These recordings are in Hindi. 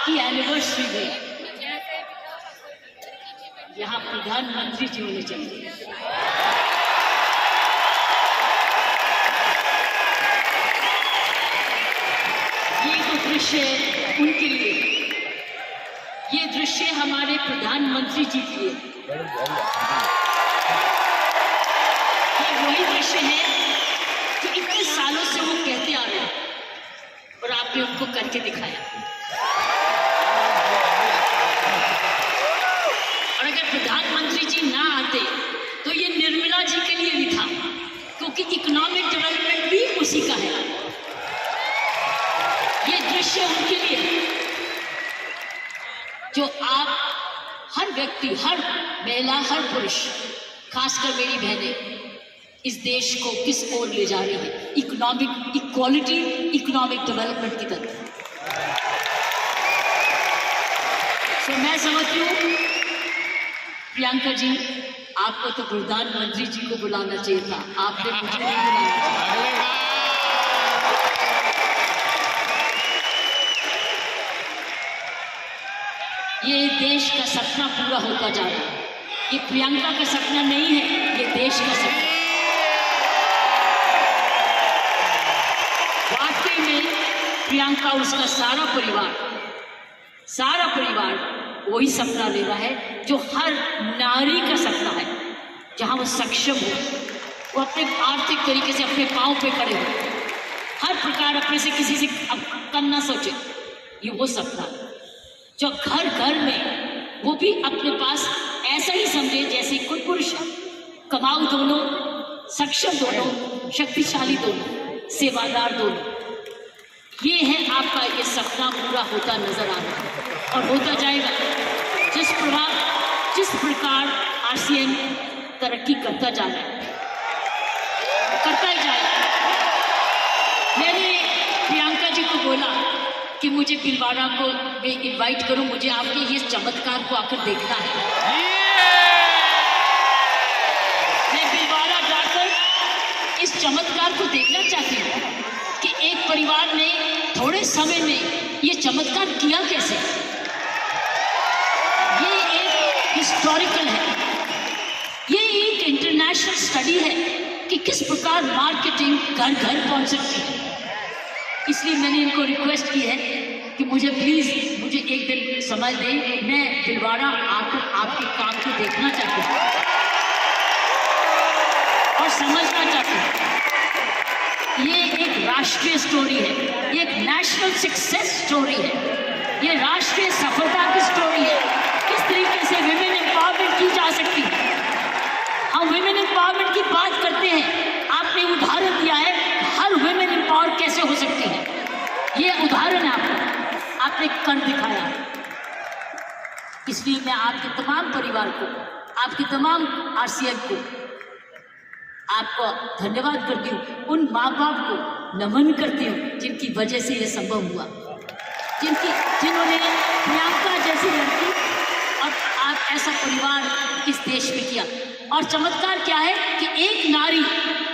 की एनिवर्सरी में यहाँ प्रधानमंत्री जी होने चाहिए। ये तो दृश्य उनके लिए, ये दृश्य हमारे प्रधानमंत्री जी के लिए, ये वही दृश्य है जो इतने सालों से वो कहते आ रहे हैं और आपने उनको करके दिखाया। और अगर प्रधानमंत्री जी ना आते तो ये निर्मला जी के लिए भी था, क्योंकि इकोनॉमिक डेवलपमेंट भी उसी का है। ये दृश्य उनके लिए जो आप हर व्यक्ति, हर महिला, हर पुरुष, खासकर मेरी बहनें इस देश को किस ओर ले जा रही है, इकोनॉमिक इक्वालिटी, इकोनॉमिक डेवलपमेंट की तरफ। तो मैं समझती हूँ प्रियंका जी, आपको तो प्रधानमंत्री जी को बुलाना चाहिए था, आपने मुझे नहीं बुलाना चाहिए। ये देश का सपना पूरा होता जा रहा है। ये प्रियंका का सपना नहीं है, ये देश का सपना। वाकई में प्रियंका, उसका सारा परिवार वही सपना ले रहा है जो हर नारी का सपना है, जहां वो सक्षम हो, वो अपने आर्थिक तरीके से अपने पांव पे खड़े हो, हर प्रकार अपने से किसी से कम ना सोचे। ये वो सपना जो घर घर में वो भी अपने पास ऐसा ही समझे जैसे कोई पुरुष है, कमाऊ दोनों, सक्षम दोनों, शक्तिशाली दोनों, सेवादार दोनों। ये है आपका ये सपना पूरा होता नजर आ रहा है और होता जाएगा। जिस प्रकार आरसीएम तरक्की करता जा रहा है, करता ही जाएगा। मैंने प्रियंका जी को बोला कि मुझे भिलवाड़ा को मैं इनवाइट करूं, मुझे आपके ये चमत्कार को आकर देखना है। मैं भिलवाड़ा जाकर इस चमत्कार को देखना चाहती हूँ कि एक परिवार ने थोड़े समय में ये चमत्कार किया कैसे। ये एक हिस्टोरिकल है, ये एक इंटरनेशनल स्टडी है कि किस प्रकार मार्केटिंग घर घर पहुंच सकती है। इसलिए मैंने इनको रिक्वेस्ट की है कि मुझे एक दिन समय दें, मैं भिलवाड़ा आकर आपके काम को देखना चाहती हूँ और समझना चाहती हूँ। ये एक राष्ट्रीय स्टोरी है, ये एक नेशनल सक्सेस स्टोरी है, ये राष्ट्रीय सफलता की स्टोरी है। किस तरीके से विमेन एम्पावरमेंट की जा सकती है। हम विमेन एम्पावरमेंट की बात करते हैं, आपने उदाहरण दिया है हर विमेन एम्पावर कैसे हो सकती है। ये उदाहरण आपने कर दिखाया। इसलिए मैं आपके तमाम परिवार को, आपके तमाम आरसीएम को आपको धन्यवाद करती हूँ। उन माँ बाप को नमन करती हूँ जिनकी वजह से ये संभव हुआ, जिन्होंने प्रियंका जैसी लड़की और आप ऐसा परिवार इस देश में किया। और चमत्कार क्या है कि एक नारी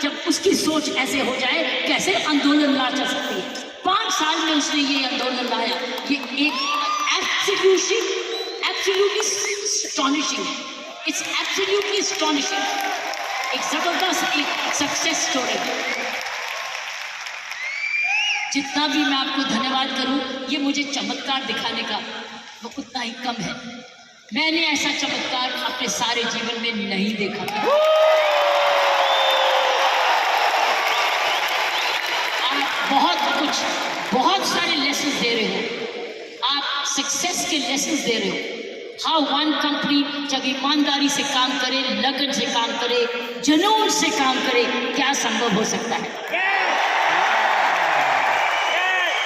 जब उसकी सोच ऐसे हो जाए, कैसे आंदोलन ला जा सकती है। 5 साल में उसने ये आंदोलन लाया। ये एक एब्सोल्युटली एस्टॉनिशिंग है। It's absolutely astonishing. एक जबरदस्त एक सक्सेस स्टोरी है। जितना भी मैं आपको धन्यवाद करूं, ये मुझे चमत्कार दिखाने का वो उतना ही कम है। मैंने ऐसा चमत्कार अपने सारे जीवन में नहीं देखा था। आप बहुत सारे लेसन दे रहे हो, आप सक्सेस के लेसन दे रहे हो। हाउ वन कंपनी जब ईमानदारी से काम करे, लगन से काम करे, जुनून से काम करे, क्या संभव हो सकता है।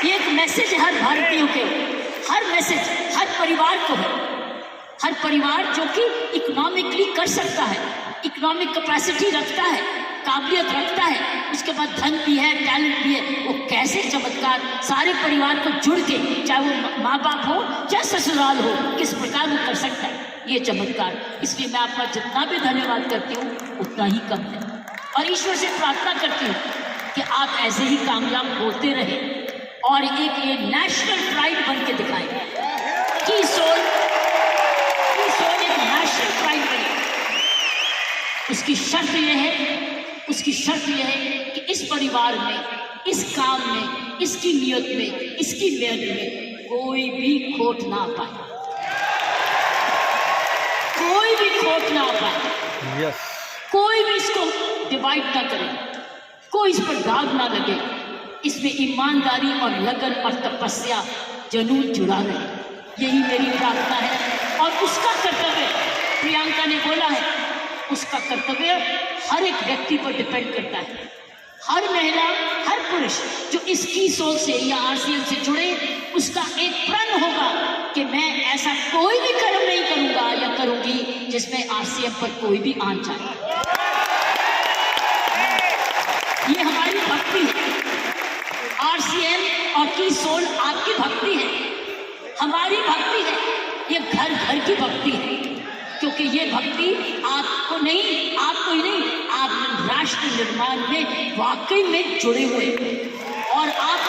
ये एक मैसेज हर भारतीयों के, हर मैसेज हर परिवार को है। हर परिवार जो कि इकोनॉमिकली कर सकता है, इकोनॉमिक कैपेसिटी रखता है, काबिलियत रखता है, उसके बाद धन भी है, टैलेंट भी है, वो कैसे चमत्कार सारे परिवार को जुड़ के, चाहे वो माँ बाप हो चाहे ससुराल हो, किस प्रकार वो कर सकता है ये चमत्कार। इसलिए मैं आपका जितना भी धन्यवाद करती हूँ उतना ही कम है और ईश्वर से प्रार्थना करती हूँ कि आप ऐसे ही कामयाब होते रहे और एक ये नेशनल प्राइड बन के दिखाएं। उसकी शर्त यह है कि इस परिवार में, इस काम में, इसकी नियत में, इसकी मेहनत में कोई भी खोट ना पाए, कोई भी खोट ना पाए। यस। कोई भी इसको डिवाइड ना करे, कोई इस पर दाग ना लगे। इसमें ईमानदारी और लगन और तपस्या जनून जुड़ा रहे, यही मेरी प्रार्थना है। और उसका कर्तव्य, प्रियंका ने बोला है, उसका कर्तव्य हर एक व्यक्ति पर डिपेंड करता है। हर महिला, हर पुरुष जो इसकी सोच से या आरसीएम से जुड़े, उसका एक प्रण होगा कि मैं ऐसा कोई भी कर्म नहीं करूंगा या करूंगी जिसमें आरसीएम पर कोई भी आन जाए। ये हमारी भक्ति है। आरसीएम और की सोल आपकी भक्ति है, हमारी भक्ति है। ये घर घर की भक्ति है, क्योंकि ये भक्ति आपको ही नहीं, आप राष्ट्र निर्माण में वाकई में जुड़े हुए हैं। और आप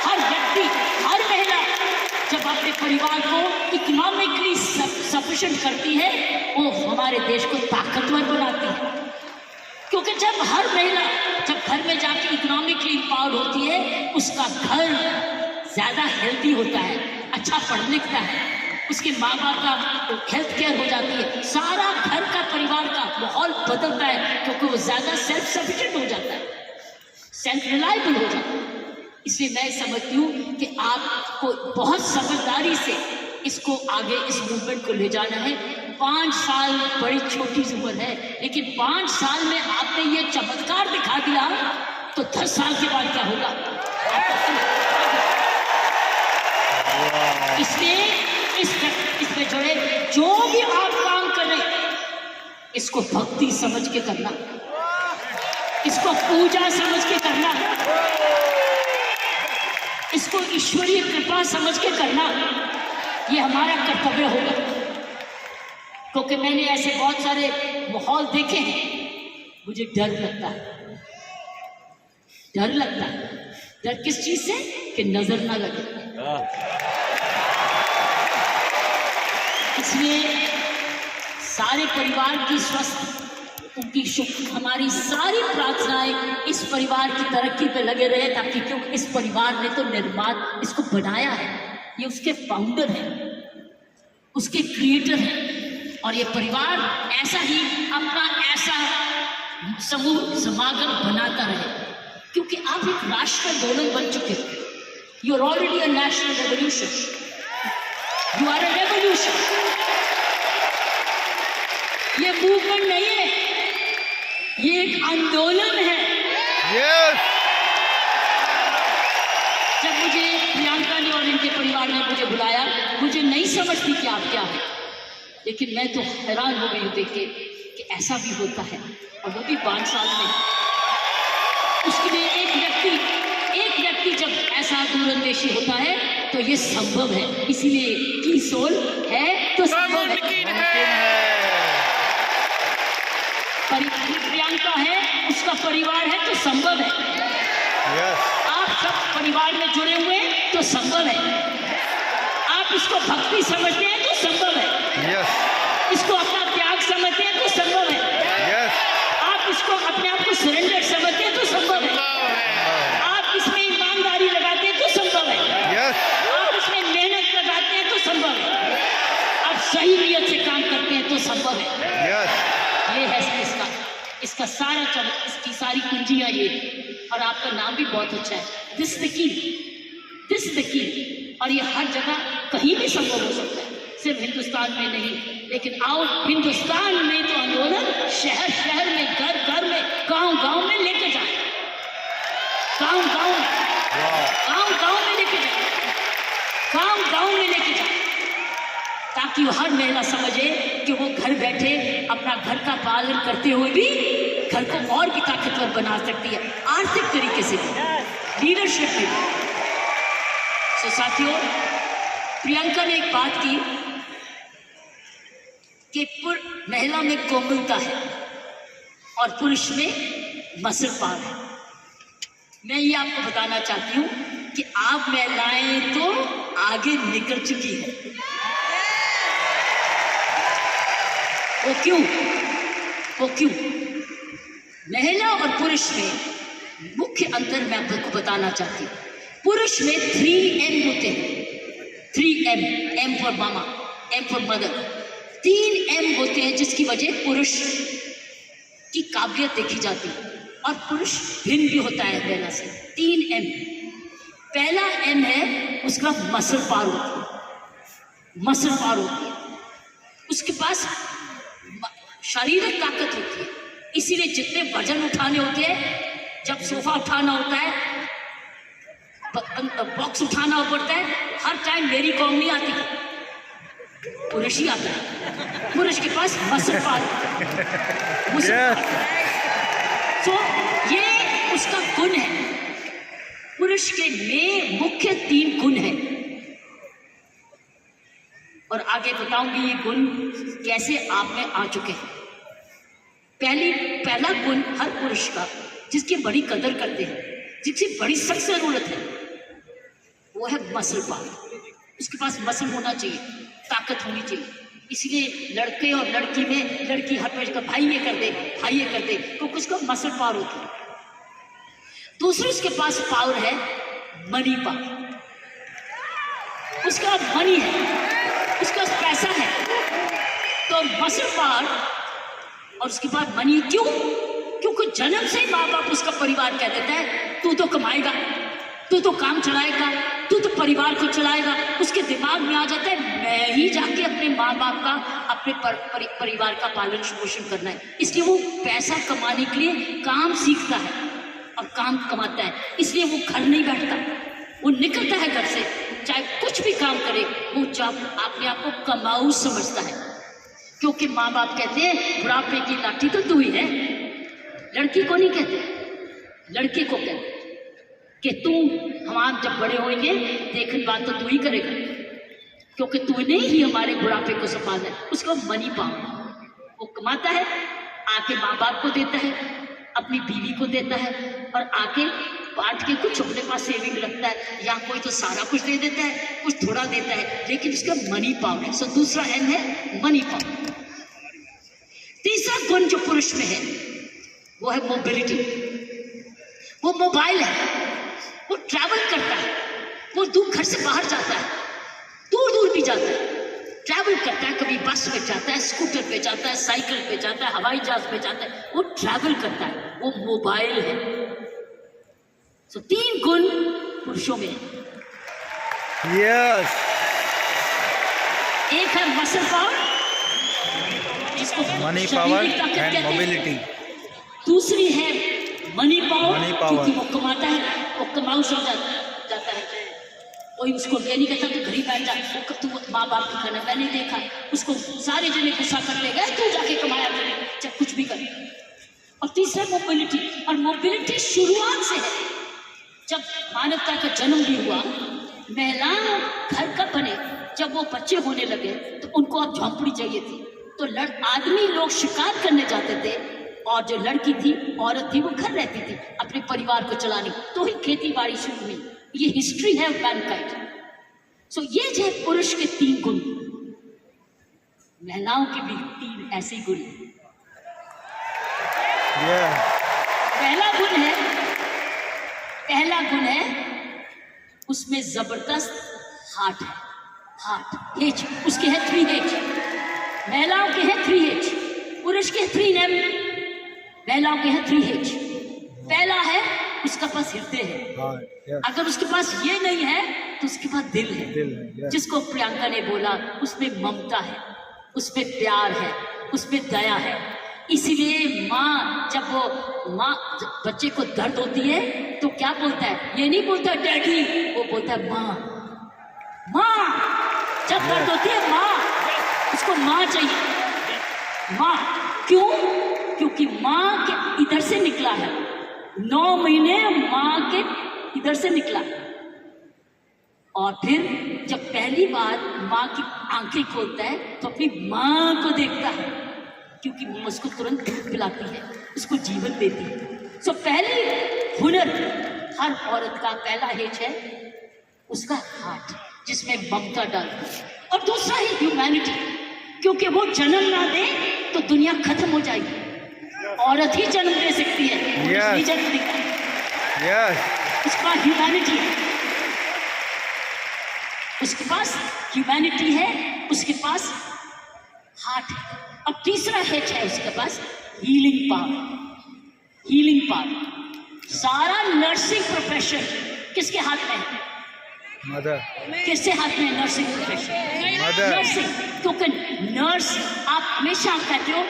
हर व्यक्ति, हर महिला जब अपने परिवार को इकोनॉमिकली सफिशिएंट करती है, वो हमारे देश को ताकतवर बनाती है। क्योंकि जब हर महिला जब घर में जाके इकोनॉमिकली इम्पावर्ड होती है, उसका घर ज़्यादा हेल्दी होता है, अच्छा पढ़ लिखता है, उसके माँ बाप का हेल्थ केयर हो जाती है, सारा घर का परिवार का माहौल बदलता है, क्योंकि वो ज़्यादा सेल्फ सफिशिएंट हो जाता है, सेल्फ रिलायबल हो जाता है। इसलिए मैं समझती हूँ कि आपको बहुत समझदारी से इसको आगे, इस मूवमेंट को ले जाना है। 5 साल बड़ी छोटी उम्र है, लेकिन 5 साल में आपने ये चमत्कार दिखा दिया, तो 10 साल के बाद क्या होगा? इसलिए इसमें जुड़े जो भी आप काम कर रहे, इसको भक्ति समझ के करना, इसको पूजा समझ के करना, इसको ईश्वरीय कृपा समझ के करना, ये हमारा कर्तव्य होगा। क्योंकि मैंने ऐसे बहुत सारे माहौल देखे हैं, मुझे डर लगता है। डर किस चीज से? कि नजर ना लगे। इसलिए सारे परिवार की स्वस्थ, उनकी हमारी सारी प्रार्थनाएं इस परिवार की तरक्की पे लगे रहे, ताकि क्योंकि इस परिवार ने तो निर्माण इसको बनाया है, ये उसके फाउंडर हैं, उसके क्रिएटर हैं। और ये परिवार ऐसा ही अपना ऐसा समूह समागम बनाता रहे, क्योंकि आप एक राष्ट्र आंदोलन बन चुके हैं। You are already a national revolution, you are a revolution. ये मूवमेंट नहीं है, ये एक आंदोलन है। yes. जब मुझे प्रियंका ने और इनके परिवार ने मुझे बुलाया, मुझे नहीं समझ थी कि आप क्या है, लेकिन मैं तो हैरान हो गई हूँ देख के कि ऐसा भी होता है, और वो भी 5 साल में। उसके लिए एक व्यक्ति जब ऐसा दूरंदेशी होता है तो ये संभव है। इसीलिए की सोल है तो संभव है। प्रियंका है, उसका परिवार है तो संभव है। yes. आप सब परिवार में जुड़े हुए तो संभव है। आप इसको भक्ति समझते हैं तो संभव है। yes. इसको अपना त्याग समझते हैं तो संभव है। yes. आप इसको अपने आप को सरेंडर समझते हैं तो संभव है। आप इसमें ईमानदारी लगाते हैं तो संभव है। yes. आप इसमें मेहनत लगाते हैं तो संभव है। आप सही नियत से काम करते हैं तो संभव है। yes. ये है इसका सारा इसकी सारी कुंजियां ये, और आपका नाम भी बहुत अच्छा है, दिस द की। और ये हर जगह कहीं भी संभव हो सकता है, सिर्फ हिंदुस्तान में नहीं। लेकिन आओ, हिंदुस्तान में तो आंदोलन शहर शहर में, घर घर में, गांव गांव में लेके जाए, गांव गांव में लेके जाए, गांव में लेके जाए, ताकि हर महिला समझे कि वो घर बैठे अपना घर का पालन करते हुए भी घर को और भी ताकतवर बना सकती है, आर्थिक तरीके से भी, लीडरशिप में भी। तो साथियों, प्रियंका ने एक बात की कि महिला में कोमलता है और पुरुष में मसल पावर है। मैं ये आपको बताना चाहती हूँ कि आप महिलाएं तो आगे निकल चुकी है। वो क्यों? महिला और पुरुष में मुख्य अंतर मैं आपको बताना चाहती हूँ। पुरुष में 3M होते हैं, 3M, M for mama, M for mother, 3M होते हैं, जिसकी वजह पुरुष की काबिलियत देखी जाती है और पुरुष भिन्न भी होता है महिला से। 3M, पहला M है उसका मसल पावर होती है, मसल पावर होती है, उसके पास शारीरिक ताकत होती है, इसीलिए जितने वजन उठाने होते हैं, जब सोफा उठाना होता है, बॉक्स उठाना पड़ता है, हर टाइम मेरी कॉम नहीं आती, पुरुष ही आता है, पुरुष के पास मसल पावर। तो ये उसका गुण है। पुरुष के में मुख्य 3 गुण हैं और आगे बताऊंगी ये गुण कैसे आप में आ चुके हैं। पहला गुण हर पुरुष का जिसकी बड़ी कदर करते हैं, जिसकी बड़ी सख्त जरूरत है, वो है मसल पावर। उसके पास मसल होना चाहिए, ताकत होनी चाहिए। इसलिए लड़के और लड़की में लड़की हर पेश का भाई ये कर दे, भाई ये कर दे, तो उसका मसल पावर होती है। दूसरे उसके पास पावर है मनी पावर, उसका मनी है, उसका पैसा है, तो मसल पावर और उसके बाद मनी। क्यों? क्योंकि जन्म से माँ बाप उसका परिवार कह देता है तू तो कमाएगा, तू तो काम चलाएगा, तू तो परिवार को चलाएगा। उसके दिमाग में आ जाता है मैं ही जाके अपने माँ बाप का, अपने परिवार का पालन पोषण करना है। इसलिए वो पैसा कमाने के लिए काम सीखता है और काम कमाता है। इसलिए वो घर नहीं बैठता, वो निकलता है घर से, चाहे कुछ भी काम करे, वो जब अपने आप को कमाऊ समझता है। क्योंकि माँ बाप कहते हैं बुढ़ापे की लाठी तो तू ही है। लड़की को नहीं कहते, लड़के को कहते कि तू, हम जब बड़े होंगे देखने बात तो तू ही करेगा, क्योंकि तूने ही हमारे बुढ़ापे को संभालना है। उसका मनी पावर, वो कमाता है, आके माँ बाप को देता है, अपनी बीवी को देता है और आके बांट के कुछ अपने पास सेविंग रखता है, या कोई तो सारा कुछ दे देता है, कुछ थोड़ा देता है, लेकिन उसका मनी पावर है। सो दूसरा एम है मनी पावर। तीसरा गुण जो पुरुष में है वो है मोबिलिटी। वो मोबाइल है, वो ट्रैवल करता है, वो दूर घर से बाहर जाता है, दूर दूर भी जाता है, ट्रैवल करता है। कभी बस में जाता है, स्कूटर पे जाता है, साइकिल पे जाता है, हवाई जहाज पे जाता है, वो ट्रैवल करता है, वो मोबाइल है। तो 3 गुण पुरुषों में है। Yes. एक है मसल पावर, जिसको Money शारीरिक power ताकत and कहते हैं। mobility. दूसरी है मनी पावर, Money power. क्योंकि वो कमाता है, वो कमाऊ समझा जाता है। कोई उसको ये नहीं कहता तू घर ही बैठ जा, तू माँ बाप की खाना। मैंने देखा उसको सारे जने गुस्सा कर ले गए, तू जाके कमाया करे, चाहे कुछ भी कर। और तीसरा मोबिलिटी, और मोबिलिटी शुरुआत से है। जब मानवता का जन्म भी हुआ, महिलाएं घर कब बने, जब वो बच्चे होने लगे तो उनको अब झोंपड़ी चाहिए थी। तो आदमी लोग शिकार करने जाते थे और जो लड़की थी, औरत थी, वो घर रहती थी अपने परिवार को चलाने। तो ही खेती बाड़ी शुरू हुई। ये हिस्ट्री है मैनकाइंड। सो ये जो पुरुष के 3 गुण, महिलाओं के भी 3 ऐसे गुण हैं। पहला गुण है उसमें जबरदस्त हार्ट है, हार्ट एच, उसके है 3H। महिलाओं के है 3H, पुरुष के 3M, महिलाओं के है 3H। पहला है उसका पास हृदय है। अगर उसके पास ये नहीं है तो उसके पास दिल है। जिसको प्रियंका ने बोला, उसमें ममता है, उसमें प्यार है, उसमें दया है। इसीलिए माँ जब बच्चे को दर्द होती है तो क्या बोलता है? ये नहीं बोलता डैडी, वो बोलता है माँ। माँ जब दर्द होती है, माँ, उसको माँ चाहिए। माँ क्यों? क्योंकि माँ के इधर से निकला है, 9 महीने माँ के इधर से निकला। और फिर जब पहली बार माँ की आंखें खोलता है तो अपनी माँ को देखता है, क्योंकि वो उसको तुरंत दूध पिलाती है, उसको जीवन देती है। सो पहली हुनर हर औरत का पहला हेच है उसका हार्ट, जिसमें ममता डालती है। और दूसरा है ह्यूमैनिटी, क्योंकि वो जन्म ना दे तो दुनिया खत्म हो जाएगी। औरत ही जन्म दे सकती है, पुरुष Yes. नहीं जन्म देता। Yes. उसका ह्यूमैनिटी है, उसके पास ह्यूमैनिटी है, उसके पास हार्ट है। और तीसरा हेच है उसके पास हीलिंग पावर। हीलिंग पावर, सारा नर्सिंग प्रोफेशन किसके हाथ में है? Mother. किसके हाथ में है नर्सिंग प्रोफेशन? Mother. नर्सिंग, क्योंकि नर्स, आप हमेशा कहते हो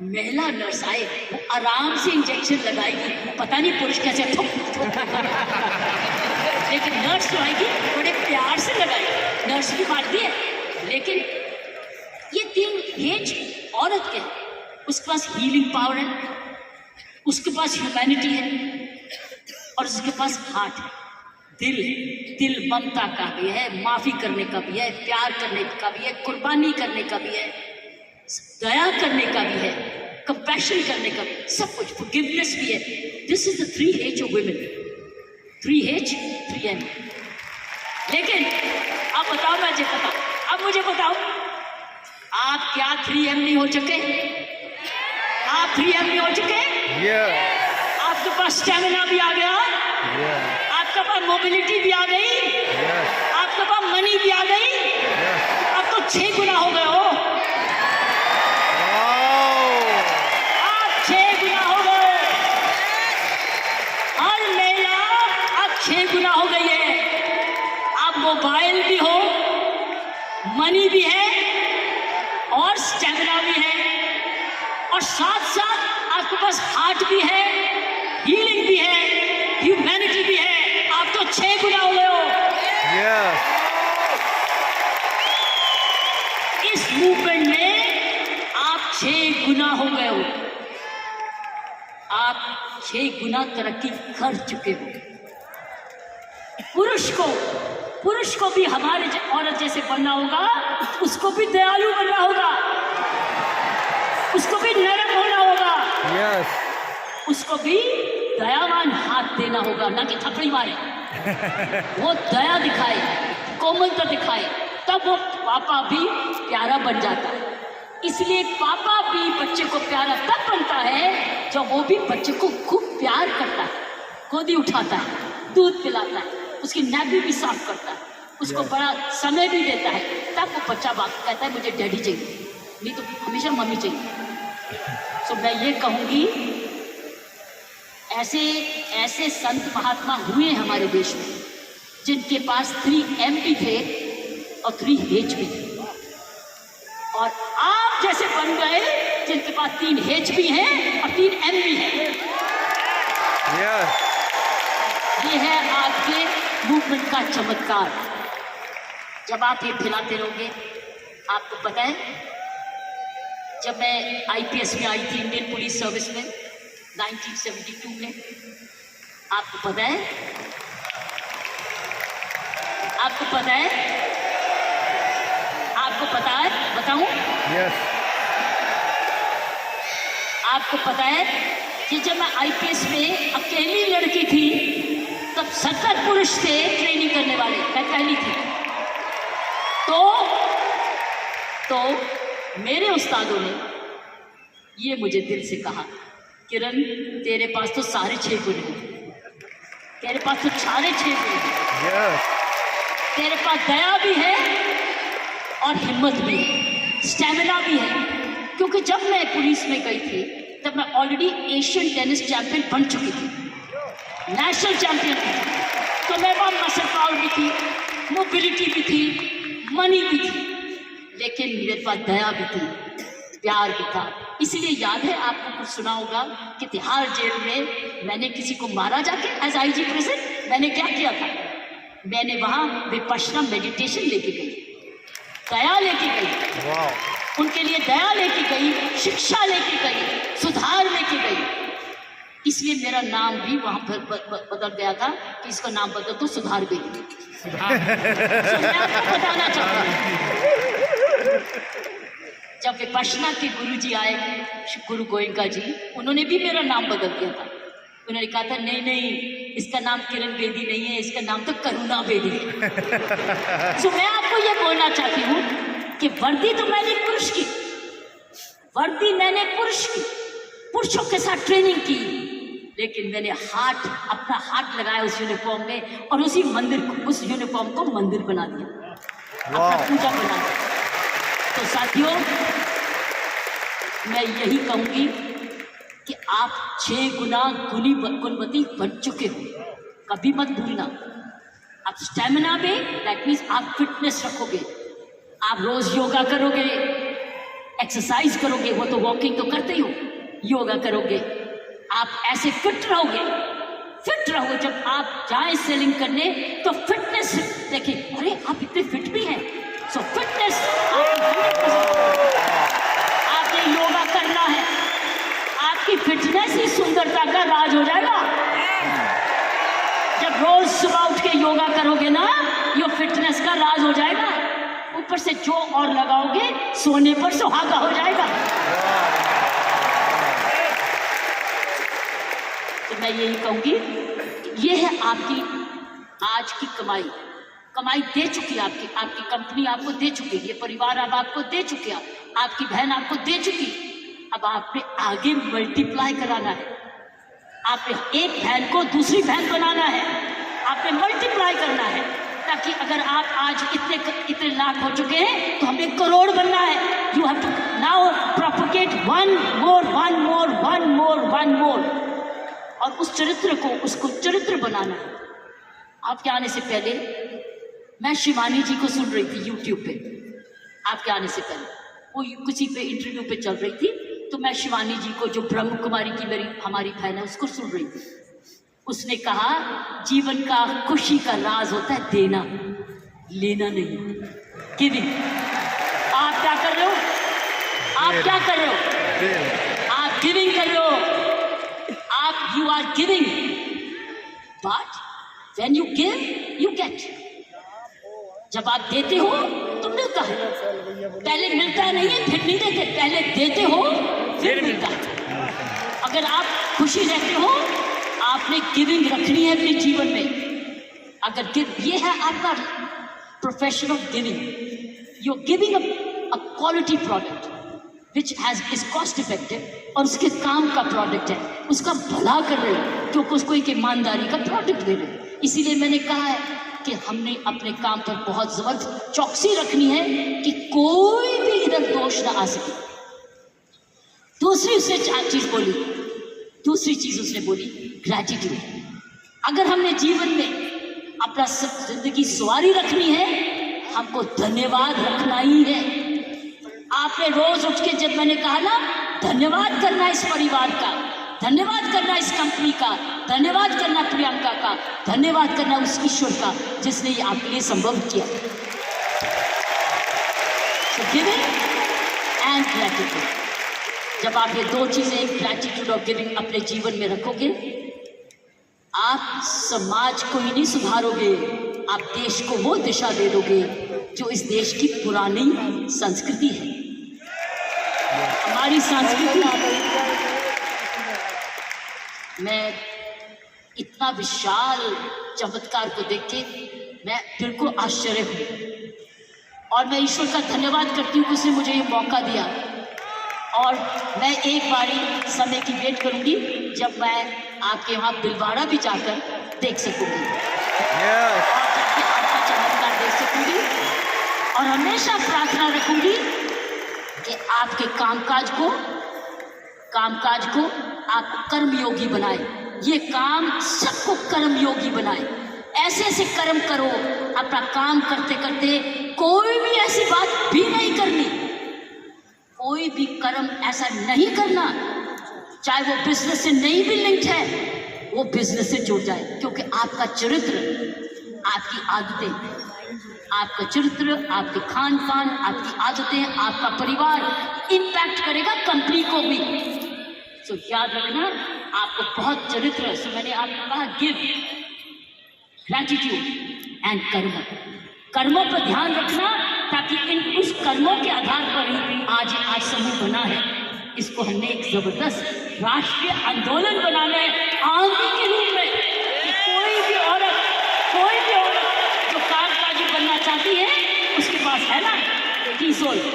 महिला नर्स आए वो आराम से इंजेक्शन लगाएगी, पता नहीं पुरुष कैसे लेकिन नर्स जो आएगी बड़े प्यार से लगाएगी। नर्स भी मारती है, लेकिन ये तीन हेज औरत के हैं। उसके पास हीलिंग पावर है, उसके पास ह्यूमैनिटी है, और उसके पास हार्ट है, दिल है। दिल ममता का भी है, माफी करने का भी है, प्यार करने का भी है, कुर्बानी करने का भी है, दया करने का भी है, कंपैशन करने का भी, सब कुछ, फॉरगिवनेस भी है। This is the 3 H of women, 3 H 3 M। लेकिन अब बताओ, अब मुझे बताओ, आप क्या 3 M नहीं हो चुके? आप 3 M नहीं हो चुके? Yeah. आपके पास स्टेमिना भी आ गया, Yeah. आपके पास मोबिलिटी भी आ गई, Yes. आपके पास मनी भी आ गई, Yes. अब तो 6 गुना हो गए हो। Wow. आप 6 गुना हो गए। हर महिला अब 6 गुना हो गई है। अब मोबाइल भी हो, मनी भी है, और स्टेमिना भी है, और साथ साथ आपके पास हार्ट भी है, हीलिंग भी है, ह्यूमैनिटी भी है। आप तो 6 गुना हो गए हो। Yes. इस मूवमेंट में आप 6 गुना हो गए हो। आप 6 गुना तरक्की कर चुके हो। पुरुष को भी हमारे औरत जैसे बनना होगा, उसको भी दयालु बनना होगा, उसको भी नरम होना होगा, Yes. उसको भी दयावान हाथ देना होगा, ना कि थप्पड़ी मारे। वो दया दिखाए, कोमलता दिखाए, तब वो पापा भी प्यारा बन जाता है। इसलिए पापा भी बच्चे को प्यारा तब बनता है जब वो भी बच्चे को खूब प्यार करता है, गोदी उठाता है, दूध पिलाता है, उसकी नैपी भी साफ करता है, उसको बड़ा समय भी देता है। तब वो बच्चा बाप कहता है मुझे डैडी चाहिए, नहीं तो हमेशा मम्मी चाहिए। तो मैं ये कहूँगी, ऐसे संत महात्मा हुए हमारे देश में जिनके पास 3 M भी थे और 3 H भी थे, और आप जैसे बन गए जिनके पास 3 H भी हैं और 3 M भी हैं। Yes. ये है आपके मूवमेंट का चमत्कार। जब आप ये फैलाते रहोगे, आपको पता है जब मैं IPS में आई थी, इंडियन पुलिस सर्विस में 1972 में, आपको पता है, बताऊं? Yes. आपको पता है कि जब मैं IPS में अकेली लड़की थी, तब 70 पुरुष थे ट्रेनिंग करने वाले, मैं पहली थी। तो मेरे उस्तादों ने ये मुझे दिल से कहा, किरण तेरे पास तो सारे 6 गुण हैं, तेरे पास तो सारे 6 गुण हैं। Yes. तेरे पास दया भी है और हिम्मत भी है, स्टैमिना भी है। क्योंकि जब मैं पुलिस में गई थी तब मैं ऑलरेडी एशियन टेनिस चैंपियन बन चुकी थी, नेशनल चैंपियन थी। तो मेरे पास मसल पावर भी थी, मोबिलिटी भी थी, मनी भी थी, लेकिन मेरे पास दया भी थी, प्यार भी था। इसलिए याद है आपको कुछ सुना होगा कि तिहाड़ जेल में मैंने किसी को मारा जाके एज IG प्रेसिडेंट। मैंने क्या किया था? मैंने वहाँ विपश्यना मेडिटेशन लेके गई, दया लेके गई, Wow. उनके लिए दया लेके गई, शिक्षा लेके गई, सुधार लेके गई। इसलिए मेरा नाम भी वहाँ पर बदल गया था कि इसका नाम बदल दो, सुधार गई। मैं आपको बताना चाहता हूँ, जब विपश्यना के गुरुजी आए, गुरु गोयनका जी, उन्होंने भी मेरा नाम बदल दिया था। उन्होंने कहा था नहीं, इसका नाम किरण बेदी नहीं है, इसका नाम तो करुणा बेदी है। तो मैं आपको ये बोलना चाहती हूँ कि वर्दी तो मैंने पुरुष की, पुरुषों के साथ ट्रेनिंग की, लेकिन मैंने अपना हाथ लगाया उस यूनिफॉर्म में और उस यूनिफॉर्म को मंदिर बना दिया, अपना पूजा बना दिया। तो साथियों, मैं यही कहूंगी कि आप 6 गुना गुणवती बन चुके हो, कभी मत भूलना। आप स्टेमिना में, दैट मीन्स आप फिटनेस रखोगे, आप रोज योगा करोगे, एक्सरसाइज करोगे, वो तो वॉकिंग तो करते ही हो, योगा करोगे, आप ऐसे फिट रहोगे। जब आप जाए सेलिंग करने तो फिटनेस देखिए, अरे आप इतने फिट भी हैं, सो फिटनेस आपने योगा करना है, आपकी फिटनेस ही सुंदरता का राज हो जाएगा। जब रोज सुबह उठ के योगा करोगे ना, ये फिटनेस का राज हो जाएगा। ऊपर से जो और लगाओगे, सोने पर सुहागा हो जाएगा। तो मैं यही कहूंगी, ये है आपकी आज की कमाई दे चुकी है, आपकी कंपनी आपको दे चुकी है, ये परिवार अब आपको दे चुके हैं, आपकी बहन आपको दे चुकी। अब आपने आगे मल्टीप्लाई कराना है, आपने एक बहन को दूसरी बहन बनाना है, आपने मल्टीप्लाई करना है, ताकि अगर आप आज इतने लाख हो चुके हैं तो हमें करोड़ बनना है। You have to now propagate one more, और उस चरित्र को, उसको चरित्र बनाना है। आपके आने से पहले मैं शिवानी जी को सुन रही थी यूट्यूब पे, आपके आने से पहले वो किसी पे इंटरव्यू पे चल रही थी, तो मैं शिवानी जी को, जो ब्रह्म कुमारी की हमारी बहन है, उसको सुन रही थी। उसने कहा जीवन का खुशी का राज होता है देना, लेना नहीं, गिविंग। आप क्या कर रहे हो? आप क्या कर रहे हो? आप गिविंग कर रहे हो, you are giving, but when you give you get। जब आप देते हो तो मिलता है, पहले मिलता नहीं है फिर नहीं देते, पहले देते हो फिर मिलता है। अगर आप खुशी रहते हो, आपने गिविंग रखनी है अपने जीवन में। अगर ये है आपका profession of giving, you are giving a quality product which is cost effective, और उसके काम का प्रोडक्ट है, उसका भला कर रहे हो, क्योंकि उसको एक ईमानदारी का प्रोडक्ट दे रहे हो। इसीलिए मैंने कहा है कि हमने अपने काम पर बहुत जबरदस्त चौकसी रखनी है कि कोई भी इधर दोष ना आ सके। दूसरी चीज उसने बोली ग्रैटिट्यूड। अगर हमने जीवन में अपना जिंदगी सवारी रखनी है, हमको धन्यवाद रखना ही है। आपने रोज उठ के, जब मैंने कहा ना, धन्यवाद करना इस परिवार का, धन्यवाद करना इस कंपनी का, धन्यवाद करना प्रियंका का, धन्यवाद करना उस ईश्वर का जिसने ये आपके लिए संभव किया। So giving and gratitude, जब आप ये दो चीजें, ग्रैटिट्यूड और गिविंग, अपने जीवन में रखोगे, आप समाज को ही नहीं सुधारोगे, आप देश को वो दिशा दे दोगे जो इस देश की पुरानी संस्कृति है। हमारी संस्कृति, मैं इतना विशाल चमत्कार को देख के मैं बिल्कुल आश्चर्य हूँ, और मैं ईश्वर का धन्यवाद करती हूँ कि उसने मुझे ये मौका दिया। और मैं एक बारी समय की वेट करूंगी जब मैं आपके वहाँ बिलवाड़ा भी जाकर देख सकूंगी, और जाके आपका चमत्कार देख सकूंगी, और हमेशा प्रार्थना रखूंगी कि आपके कामकाज को आप कर्मयोगी बनाए, ये काम सबको कर्मयोगी बनाए। ऐसे ऐसे कर्म करो, अपना काम करते करते कोई भी ऐसी बात भी नहीं करनी, कोई भी कर्म ऐसा नहीं करना, चाहे वो बिजनेस से नहीं भी लिंक्ड है, वो बिजनेस से जुड़ जाए, क्योंकि आपका चरित्र, आपकी आदतें, आपका चरित्र, आपके खान पान, आपकी आदतें, आपका परिवार इम्पैक्ट करेगा कंपनी को भी। तो याद रखना, आपको बहुत चरित्र है। सो मैंने आपको कहा गिव, ग्रैटिट्यूड एंड कर्मों पर ध्यान रखना, ताकि उस कर्मों के आधार पर ही आज समूह बना है। इसको हमने एक जबरदस्त राष्ट्रीय आंदोलन बनाना है आंधी के रूप में, कि कोई भी औरत जो कामकाजी बनना चाहती है, उसके पास है ना की सोल पे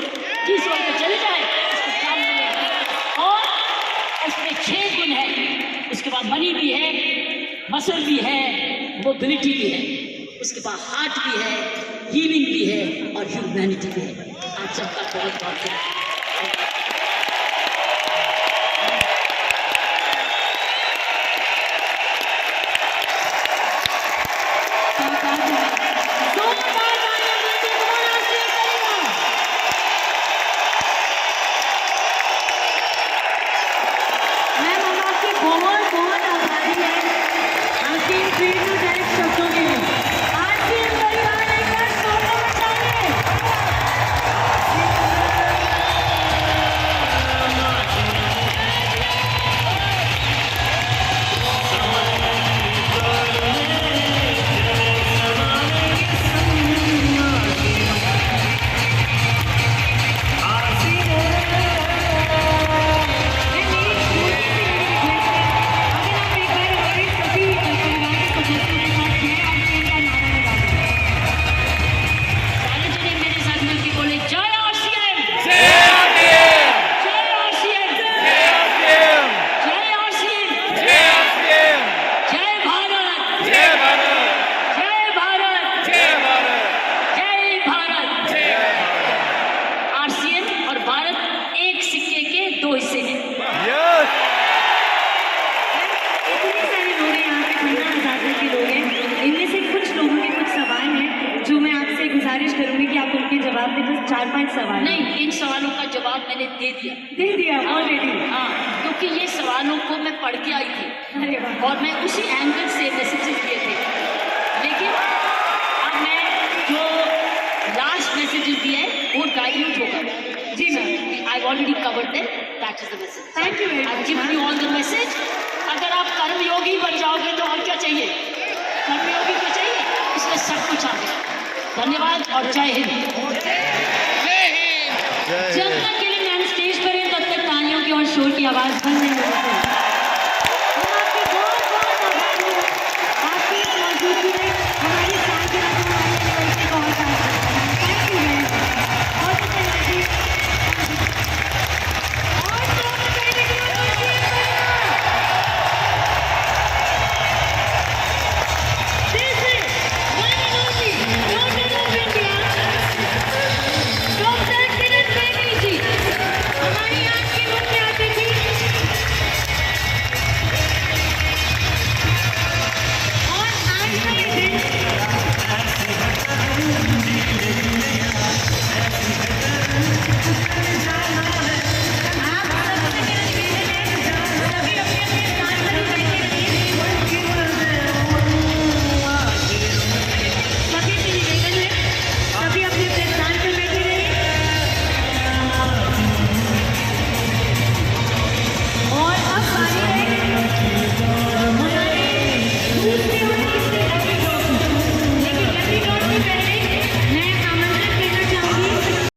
चली जाए, उसको काम मिलेगा। और उसमें 6 गुण है। उसके बाद मनी भी है, मसल भी है, मोबिलिटी भी है, उसके बाद हार्ट भी है, हीलिंग भी है और ह्यूमैनिटी भी है। आप सबका बहुत बहुत धन्यवाद। गुजारिश करूंगी कि आप उनके जवाब दें। बस 4-5 सवाल नहीं, इन सवालों का जवाब मैंने दे दिया ऑलरेडी। हाँ, क्योंकि ये सवालों को मैं पढ़ के आई थी अरे वाह। और मैं उसी एंगल से मैसेजेस दिए थे, लेकिन अब मैं जो लास्ट मैसेजेस दिए हैं वो डाइल्यूट होगा। जी ma'am, I already covered that, that is the message. Thank you very I much. Give you all the message. अगर आप कर्मयोगी बन जाओगे तो और क्या चाहिए? कर्मयोगी तो चाहिए, इसमें सब कुछ आ गया। धन्यवाद और जय हिंद। जय जब हिंद। तक के लिए मैम स्टेज पर है तब तक तालियों की और शोर की आवाज बंद नहीं होगी।